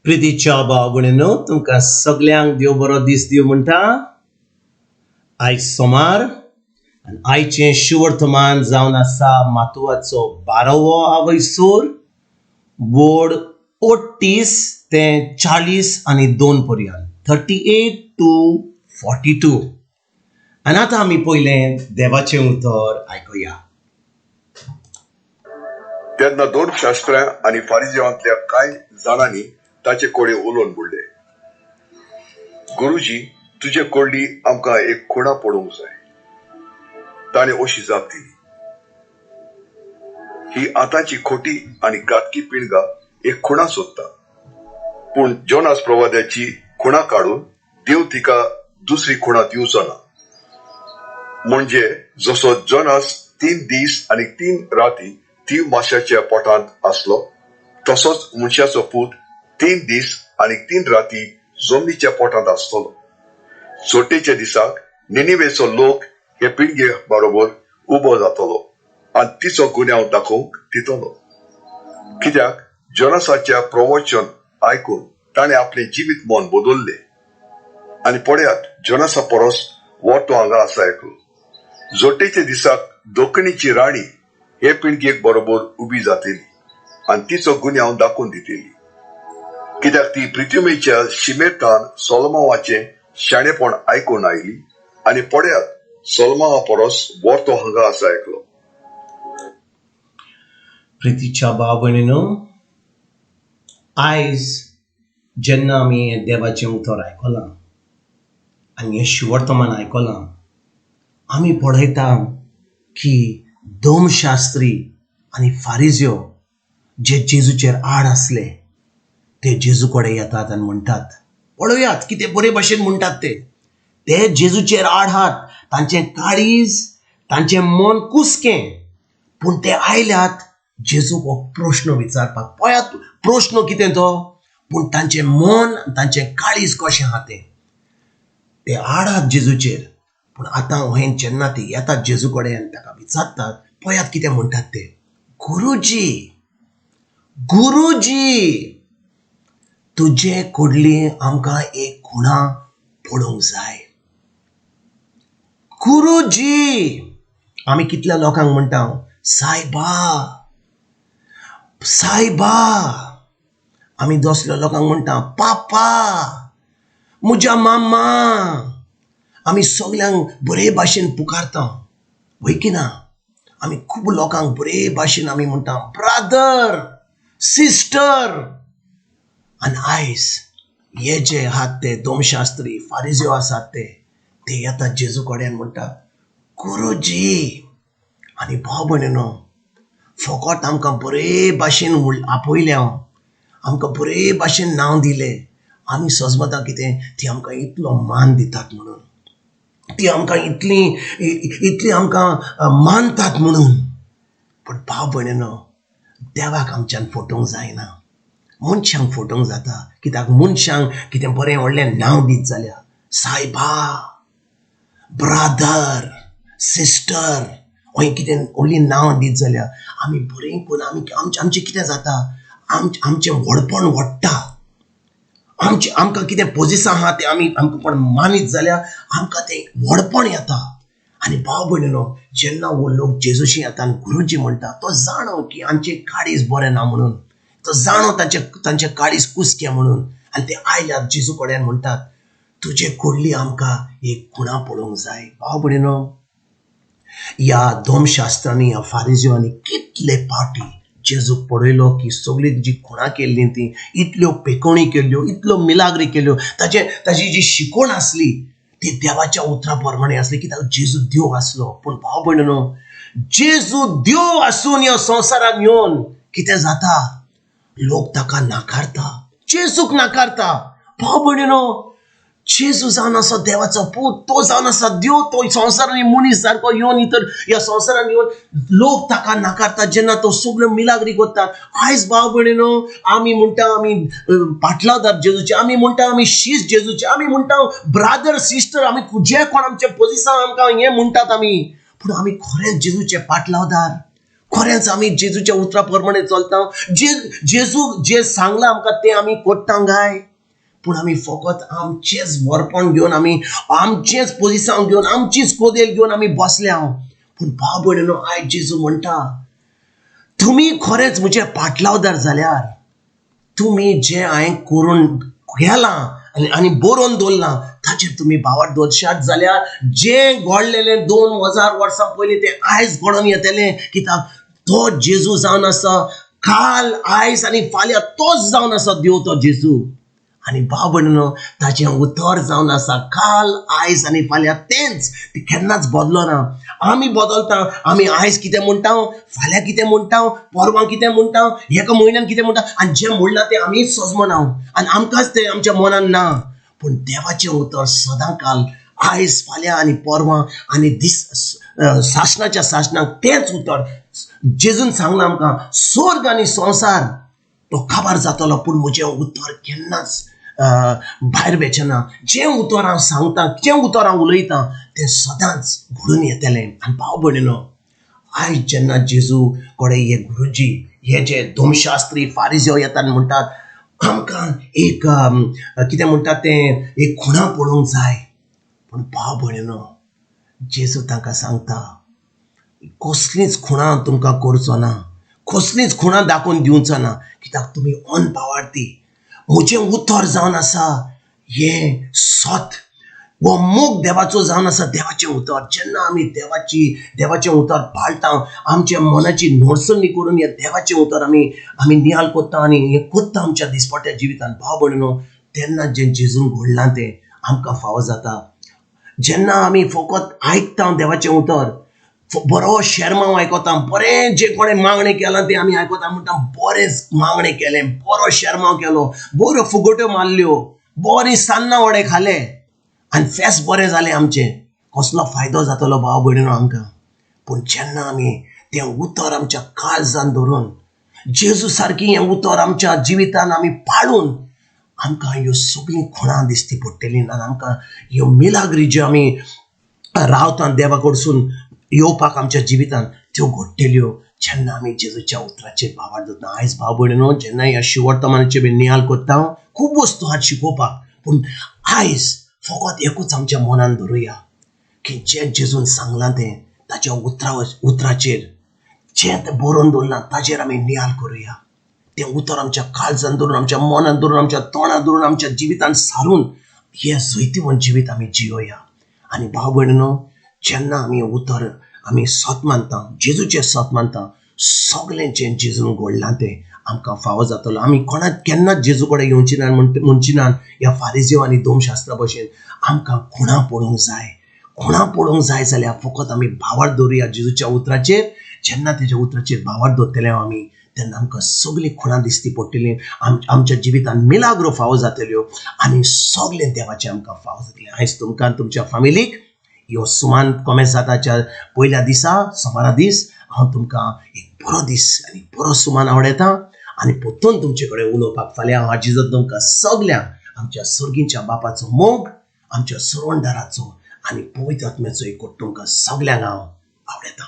प्रितीच्या भाव-भयणींनो, तुमकां सगल्यांक देव बरो दीस दिवं म्हणटा. आयज सोमार आनी आयचें शुवर्तमान जावन आसा मातुवाचो 12वो आवयसूर, बोड 38 ते 40 आनी 2 पर्यंत 38 to 42. आनी आतां आमी पयलें देवाचें उतर आयकुया. तेन्ना दोन शास्त्रां आनी फारिजेवांतल्या कांय जाणांनी ताचे कोडे उलोवन बुडले. गुरुजी, तुजे कोडली आमकां एक खुणा पडूंक जाय. ताणें अशी जाप दिली. ही आतांची खोटी आनी घातकी पिळगा एक खुणा सोदता. पूण जोनास प्रवाद्याची खुणा काडून देव तिका दुसरी खुणा दिवचो ना. म्हणजे जसो जोनास 3 दीस आनी 3 राती तीव माशाच्या पोटांत आसलो, तसोच मनशाचो पूत 3 दीस आनी 3 राती जमनीच्या पोटांत आसतलो. सोटेच्या दिसाक निनिवेचो लोक हे पिळगे बरोबर उबो जातलो आनी तिचो गुन्यांव दाखोवंक दितलो. कित्याक जोनासाच्या प्रवचन आयकून ताणें आपलें जिवीत मोन बदल्ले. आनी पळयात, जोनासा परस वो तो हांगा आसा एकलो. जोटेच्या दिसाक दोखणीची राणी हे पिळगेक बरोबर उबी जातली आनी तिचो गुन्यांव दाखोवन दितली. कित्याक ती पृथ्वीच्या शिमेतान सोलोमोनाचें शाणेपण आयकून आयली. आनी पळयात, सोलोमोना परस वो तो हांगा आसा एकलो. प्रितीच्या भाव-भयणींनो, आयज जेन्ना आमी हें देवाचें उतर आयकलां आनी हें शुवर्तमान आयकलां, आमी पळयता की धर्मशास्त्री आनी फारिज्यो जे जेजूचेर आड आसले, ते जेजू कडेन येतात आनी म्हणटात, पळोवयात कितें बरे भाशेन म्हणटात ते जेजूचेर आड आहात. तांचें काळीज, तांचें मन कुसकें, पूण ते आयल्यात जेजूक हो प्रश्न विचारपाक. पळयात प्रश्न कितें तो, पूण तांचें मन, तांचें काळीज कशें आहा ते आड आहात जेजूचेर. पूण आतां हें जेन्ना ते येतात जेजू कडेन आनी ताका विचारतात, पळयात कितें म्हणटात ते. गुरुजी, गुरुजी, तुजे कडली आमकां एक खुणा पडूंक जाय. गुरुजी, आमी कितल्या लोकांक म्हणटा, सायबा सायबा. आमी दोसल्या लोकांक म्हणटा, पापा, म्हज्या मामा. आमी सगल्यांक बरे भाशेन पुकारता, वय की ना. आमी खूब लोकांक बरे भाशेन आमी म्हणटा, ब्रादर, सिस्टर. आनी आयज हे जे आहात ते धर्मशास्त्री फारिज्यो आसात ते येतात जेजू कडेन म्हणटात, गुरुजी. आनी भाव भयणींनो, फकत आमकां बरे भाशेन आपयल्या, आमकां बरे भाशेन नांव दिलें, आमी समजता कितें ती आमकां इतलो मान दितात म्हणून, ती आमकां इतली आमकां मानतात म्हणून. पूण भाव भयणींनो, देवाक आमच्यान फटोवंक जायना, मनशांक फटोवंक जाता. कित्याक मनशांक कितें बरें व्हडलें नांव दीत जाल्यार, सायबा, ब्रादर, सिस्टर, खंय कितें व्हडलीं नांव दीत जाल्यार आमी बरें करून आमचें कितें जाता, आमचें व्हडपण वाडटा. आमकां कितें पोजिशन आहा तें आमकां कोण मानीत जाल्यार आमकां तें व्हडपण येता. आनी भाव भयणींनो, जेन्ना वो लोक जेजूशी येता आनी गुरुजी म्हणटा, तो जाणो की आमचें काळीज बरें ना म्हणून, तो जाणो तांचें काळीज कुसकें म्हणून. आनी ते आयल्यात जेजू कडेन म्हणटात, तुजे कडली आमकां एक खुणा पडूंक जाय. भाव भयणींनो, ह्या धर्मशास्त्रांनी, ह्या फारिज्यांनी कितले पावटी जेजूक पळयलो की सगळी जी खुणा केल्ली ती इतल्यो पेकोणी केल्यो, इतल्यो मिलाग्री केल्यो, ताची जी शिकवण आसली ती देवाच्या उतरा प्रमाणे आसली. कित्याक जेजू देव आसलो. पूण भाव भयणींनो, जेजू देव आसून ह्या संवसाराक येवन कितें जाता, लोक ताका नाकारता, जेजूक नाकारता. भाव भयणींनो, जेजू जावन आसा देवाचो पूत, तो जावन आसा देव, तो संवसारांनी मनीस सारको येवन ह्या संवसारान येवन लोक ताका नाकारतात जेन्ना तो सगळ्यो मिलाग्री करता. आयज भाव भयणींनो, आमी म्हणटा आमी पाटलावतात जेजूचे, आमी म्हणटा आमी शीश जेजूचे, आमी म्हणटा ब्रादर, सिस्टर, आमी जे कोण आमचे पोजिशन आमकां हें म्हणटात आमी, पूण आमी खरेंच जेजूचे पाटलावदार, खरेंच आमी जेजूच्या उतरा प्रमाणे चलता जेजू जे सांगला आमकां ते आमी करता काय पूण आमी फकत आमचेच वरपण घेवन आमी आमचेच पोजिशन घेवन आमचीच कोदेल घेवन आमी बसल्या पूण भाव भयणीनो आयज जेजू म्हणटा तुम्ही खरेंच म्हजे पाटलावदार जाल्यार तुम्ही जे हांवें करून गेलां आनी बरोवन दवरलां ताचेर तुम्ही भावार्थ दवरशात जाल्यार जे घडलेले 2000 वर्सां पयलीं ते आयज घडोवन येतले कित्याक तो जेजू जावन आसा काल आयज आनी फाल्यां तोच जावन आसा देव तो जेजू आनी भाव भयणीनो ताचें उतर जावन आसा काल आयज आनी फाल्यां तेंच केन्नाच बदलो ना आमी बदलता आमी आयज कितें म्हणटा फाल्यां कितें म्हणटा परवां कितें म्हणटा एका म्हयन्यान कितें म्हणटा आनी जें म्हणलां तें आमीच सजमना आनी आमकांच तें आमच्या मनान ना पूण देवाचें उतर सदां काल आयज फाल्यां आनी परवां आनी दीस सासणाच्या सासणाक तेंच उतर जेजून सांगलां आमकां स्वर्ग आनी संवसार तो काबार जातलो पूण म्हजें उतर केन्नाच भायर वेचना जें उतर हांव सांगता जें उतर हांव उलयतां तें सदांच घडून येतलें आनी भाव भयणीनो आयज जेन्ना जेजू कडेन हे गुरुजी हे जे धोमशास्त्री फारिझेव येतात आनी म्हणटात आमकां एक कितें म्हणटात तें एक खुणा पळोवंक जाय पूण भाव भयणीनो जेजू तांकां सांगता कसलीच खुणा तुमकां करचो ना कसलीच खुणा दाखोवन दिवचो ना कित्याक तुमी अनपावार्थी म्हजें उतर जावन आसा हें सत वो मोग देवाचो जावन आसा देवाचें उतर जेन्ना आमी देवाचें उतर पाळटा आमच्या मनाची नोडसणी करून हे देवाचें उतर आमी नियाल कोत्ता आनी हें कोत्ता आमच्या दिसपट्या जिवितान भाव भयणीनो तेन्ना जें जेजून घडलां तें आमकां फावो जाता जेन्ना आमी फकत आयकता देवाचें उतर बरो शेरमांव आयकोता बरें जे कोणें मागणें केलां तें आमी आयकोता म्हणटा बरें मागणें केलें बरो शेरमांव केलो बऱ्यो फुगोट्यो मारल्यो बरीं सान्नां वडे खाले आनी फेस्त बरें जालें आमचें कसलो फायदो जातलो भाव भयणीनो आमकां पूण जेन्ना आमी तें उतर आमच्या काळजान धरून जेजू सारकी हें उतर आमच्या जिवितान आमी पाळून आमकां ह्यो सगळीं खुणां दिसती पडटलीं आनी आमकां ह्यो मिलाग्री ज्यो आमी रावता देवा कडसून येवपाक आमच्या जिवितान त्यो घडटल्यो जेन्ना आमी जेजूच्या उतराचेर भावार्थ जाता आयज भाव भयणीनो जेन्ना ह्या शिवर्तमानाचेर बी नियाल कोत्ता खूब वस्तू आहात शिकोवपाक पूण आयज फकत एकूच आमच्या मनान धरुया की जें जेजून सांगलां तें ताच्या उतराचेर जें तें बरोवन दवरलां ताचेर आमी नियाल करुया तें उतर आमच्या काळजान धरून आमच्या मनान धरून आमच्या तोंडार धरून आमच्या जिवितान सारून हें जैतिवंत जिवीत आमी जियोया आनी भाव भयणीनो जेन्ना आमी उतर आमी सत मानता जेजूचें सत मानता सगळें जें जेजून घडलां तें आमकां फावो जातलो आमी कोणाक केन्नाच जेजू कडेन येवची ना म्हणची ना ह्या फारिझेव आनी धोमशास्त्रा भशेन आमकां खुणा पळोवंक जाय जाल्यार फकत आमी भावार्थ दवरुया जेजूच्या उतराचेर जेन्ना तेज्या उतराचेर भावार्थ दवरतले आमी तेन्ना आमकां सगळीं खुणां दिसती पडटलीं आमच्या जिवितान मिलाग्रो फावो जातल्यो आनी सगळें देवाचें आमकां फावो जातलें आयज तुमकां तुमच्या फॅमिलीक ह्यो सुमान कॉमेस जाताच्या पयल्या दिसा सोमारा दीस हांव तुमकां एक बरो दीस आनी बरो सुमान आवडयता आनी परतून तुमचे कडेन उलोवपाक फाल्यां हांव जिजत तुमकां सगल्यांक आमच्या सर्गीच्या बापाचो मोग आमच्या सरवंडाराचो आनी पवित्र आत्म्याचो एक तुमकां सगल्यांक हांव आवडयता.